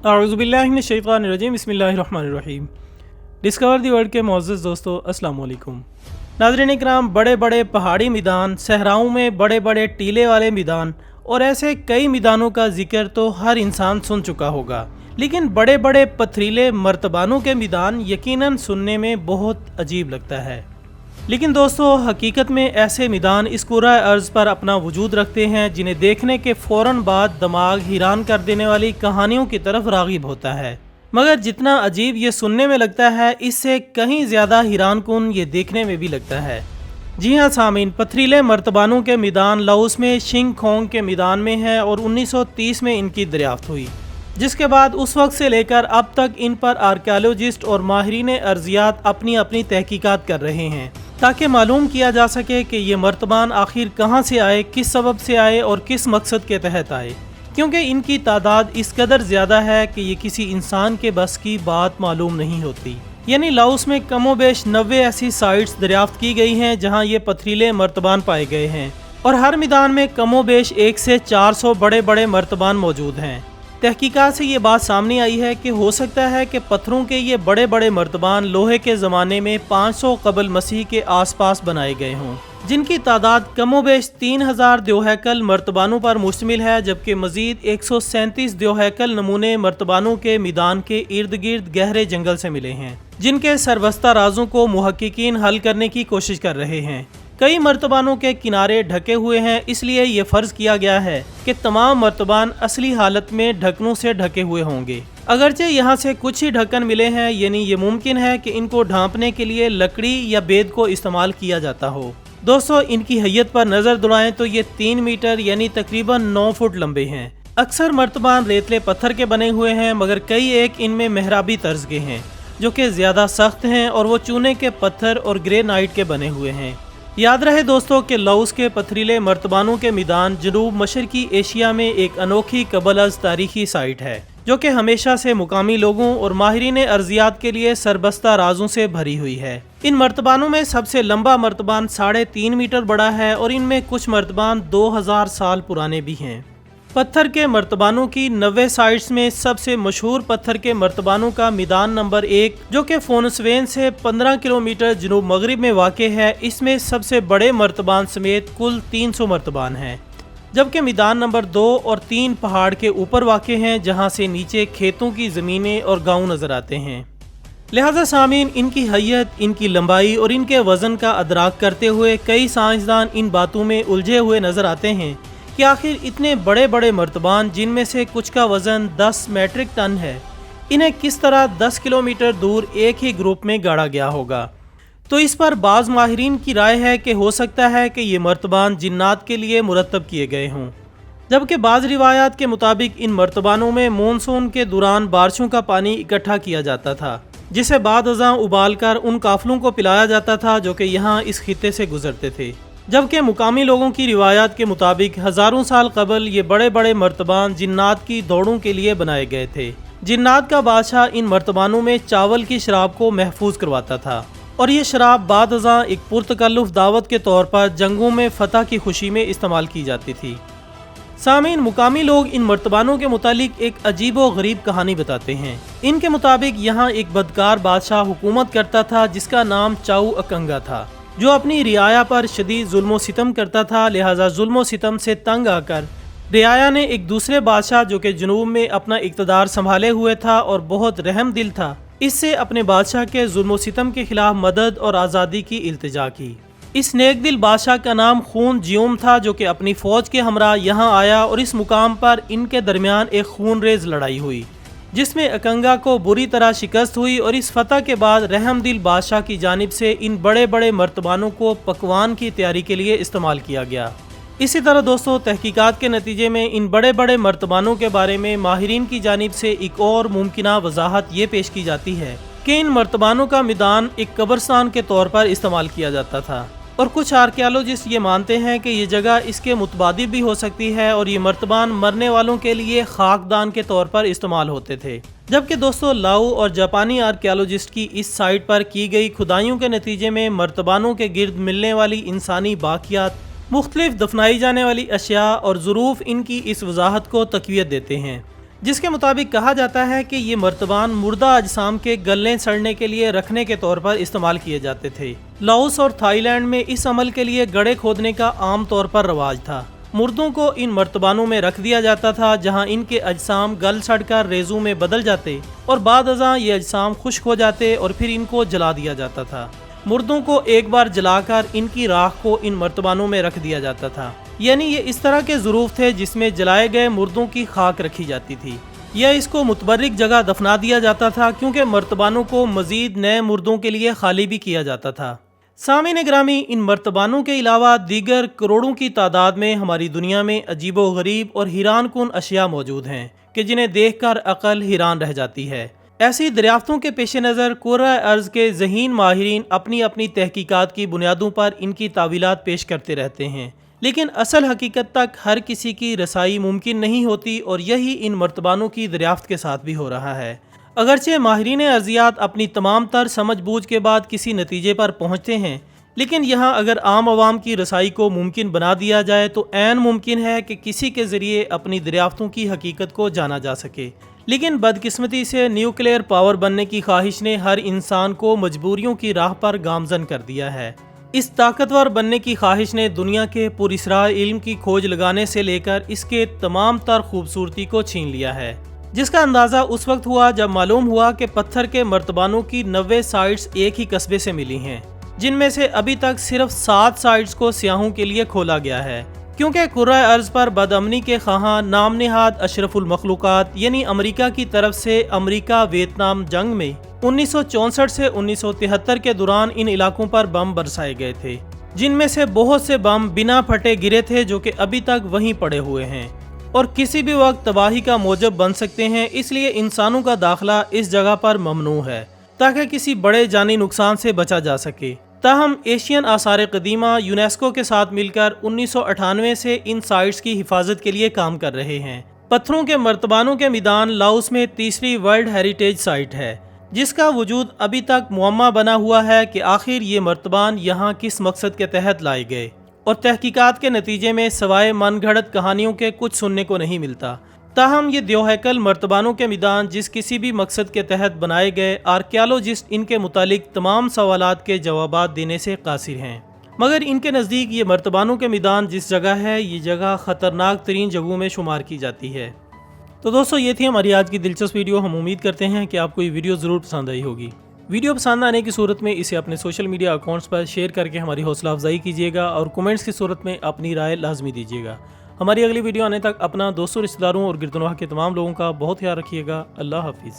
अऊज़ुबिल्लाहि मिनश्शैतानिर्रजीम बिस्मिल्लाहिर्रहमानिर्रहीम। Discover the world के मुअज़्ज़ज़ दोस्तों, अस्सलाम वालेकुम। नाज़रीन इकराम, बड़े बड़े पहाड़ी मैदान, सहराओं में बड़े बड़े टीले वाले मैदान और ऐसे कई मैदानों का जिक्र तो हर इंसान सुन चुका होगा, लेकिन बड़े बड़े पथरीले मर्तबानों के मैदान यकीनन सुनने में बहुत अजीब लगता है। लेकिन दोस्तों, हकीकत में ऐसे मैदान इस कुर्रा अर्ज़ पर अपना वजूद रखते हैं जिन्हें देखने के फ़ौरन बाद दिमाग हैरान कर देने वाली कहानियों की तरफ राग़िब होता है। मगर जितना अजीब ये सुनने में लगता है, इससे कहीं ज़्यादा हैरान कुन ये देखने में भी लगता है। जी हाँ सामीन, पथरीले मर्तबानों के मैदान लाओस में शिंग खोंग के मैदान में है और 1930 में इनकी दरियाफ्त हुई, जिसके बाद उस वक्त से लेकर अब तक इन पर आर्कियोलॉजिस्ट और माहिरीन अर्ज़ियात अपनी अपनी तहकीकात कर रहे हैं ताकि मालूम किया जा सके कि ये मर्तबान आखिर कहाँ से आए, किस सबब से आए और किस मकसद के तहत आए, क्योंकि इनकी तादाद इस कदर ज़्यादा है कि ये किसी इंसान के बस की बात मालूम नहीं होती। यानी लाओस में कमोबेश 90 ऐसी साइट्स दरियाफ्त की गई हैं जहाँ ये पथरीले मर्तबान पाए गए हैं और हर मैदान में कमोबेश 1 से 400 बड़े बड़े मर्तबान मौजूद हैं। तहकीकात से ये बात सामने आई है कि हो सकता है कि पत्थरों के ये बड़े बड़े मर्तबान लोहे के ज़माने में 500 कबल मसीह के आसपास बनाए गए हों, जिनकी तादाद कमोबेश 3000 द्योहैकल मर्तबानों पर मुश्तमिल है, जबकि मज़ीद 137 द्योहैकल नमूने मर्तबानों के मैदान के इर्द गिर्द गहरे जंगल से मिले हैं, जिनके सरबस्ता राजों को मुहक्किकीन हल करने की कोशिश कर रहे हैं। कई मर्तबानों के किनारे ढके हुए हैं, इसलिए ये फ़र्ज़ किया गया है कि तमाम मर्तबान असली हालत में ढकनों से ढके हुए होंगे। अगरचे यहाँ से कुछ ही ढक्कन मिले हैं, यानी ये मुमकिन है कि इनको ढांपने के लिए लकड़ी या बेद को इस्तेमाल किया जाता हो। दोस्तों, इनकी हैयत पर नज़र दौड़ाएं तो ये 3 मीटर यानी तकरीबन 9 फुट लंबे हैं। अक्सर मर्तबान रेतले पत्थर के बने हुए हैं, मगर कई एक इनमें मेहराबी तर्ज के हैं जो कि ज़्यादा सख्त हैं और वो चूने के पत्थर और ग्रेनाइट के बने हुए हैं। याद रहे दोस्तों कि लाओस के पथरीले मर्तबानों के मैदान जनूब मशरकी एशिया में एक अनोखी कबल-अज़ तारीखी साइट है, जो कि हमेशा से मुकामी लोगों और माहिरीन अर्ज़ियात के लिए सरबस्ता राजों से भरी हुई है। इन मर्तबानों में सबसे लंबा मर्तबान 3.5 मीटर बड़ा है और इनमें कुछ मर्तबान 2000 साल पुराने भी हैं। पत्थर के मर्तबानों की 90 साइट्स में सबसे मशहूर पत्थर के मर्तबानों का मैदान नंबर 1, जो कि फोनसवेन से 15 किलोमीटर जनूब मगरिब में वाक़ है, इसमें सबसे बड़े मर्तबान समेत कुल 300 मर्तबान हैं, जबकि मैदान नंबर 2 और 3 पहाड़ के ऊपर वाक़ हैं, जहां से नीचे खेतों की ज़मीनें और गाँव नज़र आते हैं। लिहाजा सामीन, इनकी हैयत, इनकी लंबाई और इनके वज़न का अदराक करते हुए कई साइंसदान इन बातों में उलझे हुए नज़र आते हैं कि आखिर इतने बड़े बड़े मर्तबान, जिनमें से कुछ का वज़न 10 मेट्रिक टन है, इन्हें किस तरह 10 किलोमीटर दूर एक ही ग्रुप में गाड़ा गया होगा। तो इस पर बाज़ माहिरीन की राय है कि हो सकता है कि ये मर्तबान जिन्नात के लिए मुरतब किए गए हों, जबकि बाज़ रिवायात के मुताबिक इन मर्तबानों में मानसून के दौरान बारिशों का पानी इकट्ठा किया जाता था, जिसे बाद अज़ां उबाल कर उन काफ़िलों को पिलाया जाता था जो कि यहाँ इस खित्ते से गुजरते थे। जबकि मुकामी लोगों की रिवायात के मुताबिक हज़ारों साल कबल ये बड़े बड़े मर्तबान जिन्नात की दौड़ों के लिए बनाए गए थे। जिन्नात का बादशाह इन मर्तबानों में चावल की शराब को महफूज करवाता था और ये शराब बाद अज़ां एक पुरतकल्लुफ़ दावत के तौर पर जंगों में फ़तह की खुशी में इस्तेमाल की जाती थी। सामीन, मुकामी लोग इन मर्तबानों के मुतालिक एक अजीब व गरीब कहानी बताते हैं। इनके मुताबिक यहाँ एक बदकार बादशाह हुकूमत करता था जिसका नाम चाऊ अकंगा था, जो अपनी रियाया पर शदीद जुल्म सितम करता था। लिहाजा जुल्म सितम से तंग आकर रियाया ने एक दूसरे बादशाह, जो कि जनूब में अपना इक़्तिदार संभाले हुए था और बहुत रहम दिल था, इससे अपने बादशाह के जुल्म सितम के खिलाफ मदद और आज़ादी की इल्तिजा की। इस नेक दिल बादशाह का नाम खून जियोम था, जो कि अपनी फ़ौज के हमरा यहाँ आया और इस मुकाम पर इनके दरमियान एक खूनरेज़ लड़ाई हुई, जिसमें अकंगा को बुरी तरह शिकस्त हुई और इस फतह के बाद रहमदिल बादशाह की जानिब से इन बड़े बड़े मर्तबानों को पकवान की तैयारी के लिए इस्तेमाल किया गया। इसी तरह दोस्तों, तहकीकात के नतीजे में इन बड़े बड़े मर्तबानों के बारे में माहिरीन की जानिब से एक और मुमकिना वजाहत ये पेश की जाती है कि इन मर्तबानों का मैदान एक कब्रस्तान के तौर पर इस्तेमाल किया जाता था और कुछ आर्कियोलॉजिस्ट ये मानते हैं कि ये जगह इसके मुतबादिल भी हो सकती है और ये मर्तबान मरने वालों के लिए खाकदान के तौर पर इस्तेमाल होते थे। जबकि दोस्तों, लाओ और जापानी आर्कियोलॉजिस्ट की इस साइट पर की गई खुदाइयों के नतीजे में मर्तबानों के गिर्द मिलने वाली इंसानी बाकियात, मुख्तलिफ दफनाई जाने वाली अशिया और ज़ुरूफ इनकी इस वजाहत को तक़वियत देते हैं जिसके मुताबिक कहा जाता है कि ये मर्तबान मुर्दा अजसाम के गलने सड़ने के लिए रखने के तौर पर इस्तेमाल किए जाते थे। लाओस और थाईलैंड में इस अमल के लिए गड़े खोदने का आम तौर पर रवाज था। मुर्दों को इन मर्तबानों में रख दिया जाता था जहां इनके अजसाम गल सड़कर रेजू में बदल जाते और बाद अज़ां ये अजसाम खुश्क हो जाते और फिर इनको जला दिया जाता था। मुर्दों को एक बार जलाकर इनकी राख को इन मर्तबानों में रख दिया जाता था, यानी ये इस तरह के ज़ुरूफ थे जिसमें जलाए गए मुर्दों की खाक रखी जाती थी या इसको मुतबर्रिक जगह दफना दिया जाता था, क्योंकि मर्तबानों को मज़ीद नए मुर्दों के लिए खाली भी किया जाता था। सामीन ग्रामी, इन मर्तबानों के अलावा दीगर करोड़ों की तादाद में हमारी दुनिया में अजीबो गरीब और हैरान कुन अशिया मौजूद हैं कि जिन्हें देखकर अकल हैरान रह जाती है। ऐसी दरियाफ्तों के पेश नज़र कुर्रा अर्ज़ के ज़हीन माहिरीन अपनी अपनी तहकीकात की बुनियादों पर इनकी तावीलात पेश करते रहते हैं, लेकिन असल हकीकत तक हर किसी की रसाई मुमकिन नहीं होती और यही इन मर्तबानों की दरियाफ्त के साथ भी हो रहा है। अगरचे माहिरीन अर्जियात अपनी तमाम तर समझ बूझ के बाद किसी नतीजे पर पहुँचते हैं, लेकिन यहाँ अगर आम आवाम की रसाई को मुमकिन बना दिया जाए तो ऐन मुमकिन है कि किसी के ज़रिए अपनी दरियाफ्तों की हकीकत को जाना जा सके। लेकिन बदकिस्मती से न्यूक्लियर पावर बनने की ख्वाहिश ने हर इंसान को मजबूरियों की राह पर गामजन कर दिया है। इस ताकतवर बनने की ख्वाहिश ने दुनिया के पुरअसरार इल्म की खोज लगाने से लेकर इसके तमाम तर खूबसूरती को छीन लिया है, जिसका अंदाज़ा उस वक्त हुआ जब मालूम हुआ कि पत्थर के मर्तबानों की 90 साइट्स एक ही कस्बे से मिली हैं, जिनमें से अभी तक सिर्फ 7 साइट्स को सियाहों के लिए खोला गया है, क्योंकि कुर्रा अर्ज़ पर बदअमनी के ख़ाहा नाम निहाद अशरफुल मखलूक़ात यानी अमेरिका की तरफ से अमेरिका वियतनाम जंग में 1964 से 1973 के दौरान इन इलाकों पर बम बरसाए गए थे, जिनमें से बहुत से बम बिना फटे गिरे थे जो कि अभी तक वहीं पड़े हुए हैं और किसी भी वक्त तबाही का मौजब बन सकते हैं। इसलिए इंसानों का दाखिला इस जगह पर ममनू है ताकि किसी बड़े जानी नुकसान से बचा जा सके। ताहम एशियन आसार कदीमा यूनेस्को के साथ मिलकर 1998 से इन साइट्स की हिफाजत के लिए काम कर रहे हैं। पत्थरों के मर्तबानों के मैदान लाओस में तीसरी वर्ल्ड हेरिटेज साइट है, जिसका वजूद अभी तक मुअम्मा बना हुआ है कि आखिर ये मर्तबान यहाँ किस मकसद के तहत लाए गए, और तहकीकात के नतीजे में सवाए मनगढ़ंत कहानियों के कुछ सुनने को नहीं मिलता। ताहम ये द्योहैकल मर्तबानों के मैदान जिस किसी भी मकसद के तहत बनाए गए, आर्कियोलॉजिस्ट इनके मुतालिक तमाम सवालात के जवाबात देने से कासिर हैं, मगर इनके नज़दीक ये मर्तबानों के मैदान जिस जगह है, ये जगह ख़तरनाक तरीन जगहों में शुमार की जाती है। तो दोस्तों, ये थी हमारी आज की दिलचस्प वीडियो। हम उम्मीद करते हैं कि आपको ये वीडियो ज़रूर पसंद आई होगी। वीडियो पसंद आने की सूरत में इसे अपने सोशल मीडिया अकाउंट्स पर शेयर करके हमारी हौसला अफजाई कीजिएगा और कमेंट्स की सूरत में अपनी राय लाजमी दीजिएगा। हमारी अगली वीडियो आने तक अपना दोस्तों, रिश्तेदारों और गिरदनवाह के तमाम लोगों का बहुत ख्याल रखिएगा। अल्लाह हाफिज़।